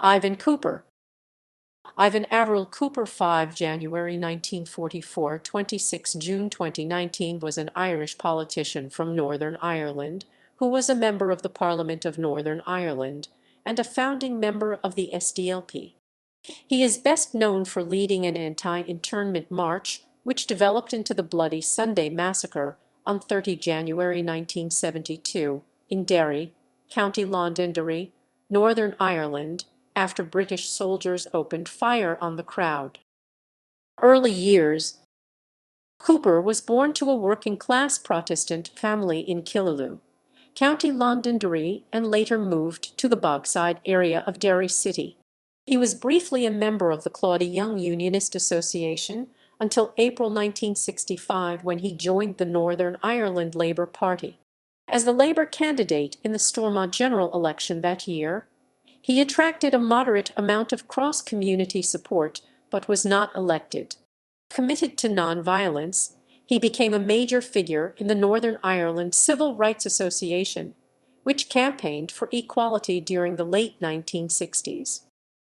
Ivan Cooper. Ivan Averill Cooper, 5 January 1944 – 26 June 2019, was an Irish politician from Northern Ireland who was a member of the Parliament of Northern Ireland and a founding member of the SDLP. He is best known for leading an anti-internment march which developed into the Bloody Sunday massacre on 30 January 1972 in Derry, County Londonderry, Northern Ireland, after British soldiers opened fire on the crowd. Early years. Cooper was born to a working-class Protestant family in Killaloe, County Londonderry, and later moved to the Bogside area of Derry City. He was briefly a member of the Claudy Young Unionist Association until April 1965, when he joined the Northern Ireland Labour Party. As the Labour candidate in the Stormont general election that year, he attracted a moderate amount of cross-community support but was not elected. Committed to non-violence, he became a major figure in the Northern Ireland Civil Rights Association, which campaigned for equality during the late 1960s.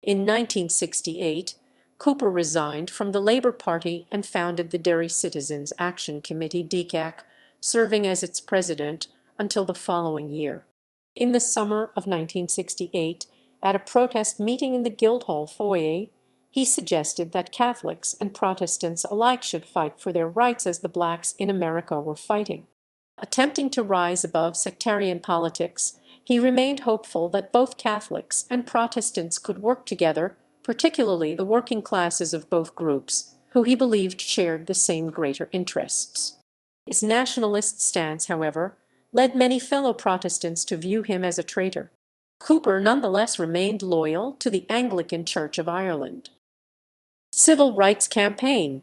In 1968, Cooper resigned from the Labour Party and founded the Derry Citizens Action Committee (DCAC), serving as its president until the following year. In the summer of 1968, at a protest meeting in the Guildhall foyer, he suggested that Catholics and Protestants alike should fight for their rights as the blacks in America were fighting. Attempting to rise above sectarian politics, he remained hopeful that both Catholics and Protestants could work together, particularly the working classes of both groups, who he believed shared the same greater interests. His nationalist stance, however, led many fellow Protestants to view him as a traitor. Cooper nonetheless remained loyal to the Anglican Church of Ireland. Civil rights campaign.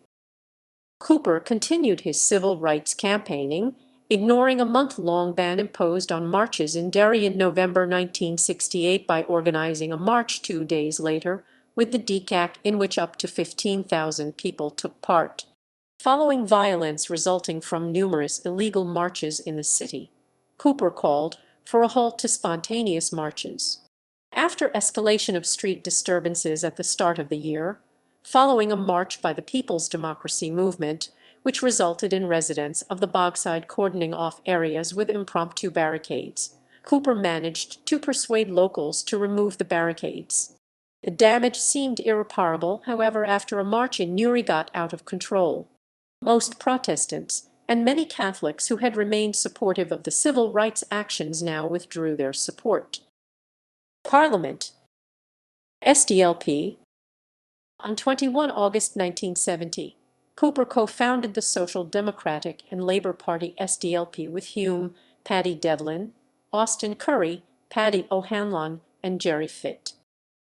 Cooper continued his civil rights campaigning, ignoring a month-long ban imposed on marches in Derry in November 1968 by organizing a march 2 days later with the DCAC in which up to 15,000 people took part. Following violence resulting from numerous illegal marches in the city, Cooper called for a halt to spontaneous marches. After escalation of street disturbances at the start of the year, following a march by the People's Democracy Movement, which resulted in residents of the Bogside cordoning off areas with impromptu barricades, Cooper managed to persuade locals to remove the barricades. The damage seemed irreparable, however, after a march in Newry got out of control. Most Protestants and many Catholics who had remained supportive of the civil rights actions now withdrew their support. Parliament. SDLP. On 21 August 1970, Cooper co-founded the Social Democratic and Labour Party SDLP with Hume, Paddy Devlin, Austin Curry, Paddy O'Hanlon, and Jerry Fitt.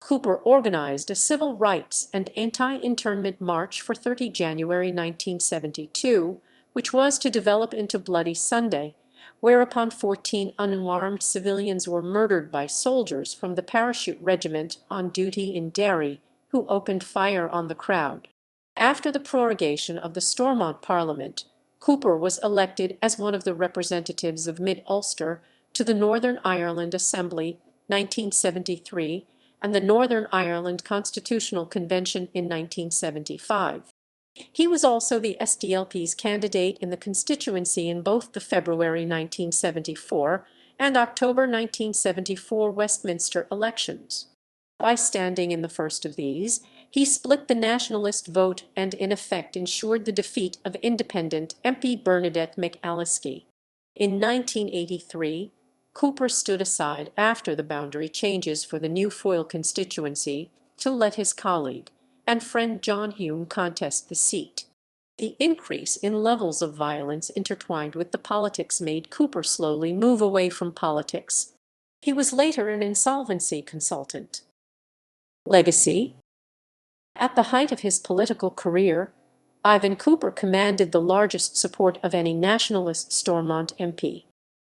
Cooper organized a civil rights and anti-internment march for 30 January 1972, which was to develop into Bloody Sunday, whereupon 14 unarmed civilians were murdered by soldiers from the Parachute Regiment on duty in Derry, who opened fire on the crowd. After the prorogation of the Stormont Parliament, Cooper was elected as one of the representatives of Mid-Ulster to the Northern Ireland Assembly 1973 and the Northern Ireland Constitutional Convention in 1975. He was also the SDLP's candidate in the constituency in both the February 1974 and October 1974 Westminster elections. By standing in the first of these, he split the nationalist vote and in effect ensured the defeat of independent MP Bernadette McAliskey. In 1983, Cooper stood aside after the boundary changes for the new Foyle constituency to let his colleague and friend John Hume contest the seat. The increase in levels of violence intertwined with the politics made Cooper slowly move away from politics. He was later an insolvency consultant. Legacy. At the height of his political career, Ivan Cooper commanded the largest support of any nationalist Stormont MP.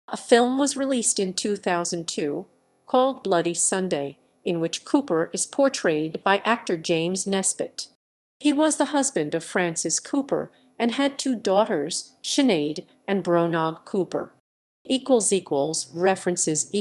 A film was released in 2002 called Bloody Sunday, in which Cooper is portrayed by actor James Nesbitt. He was the husband of Frances Cooper and had 2 daughters, Sinead and Bronagh Cooper. References ==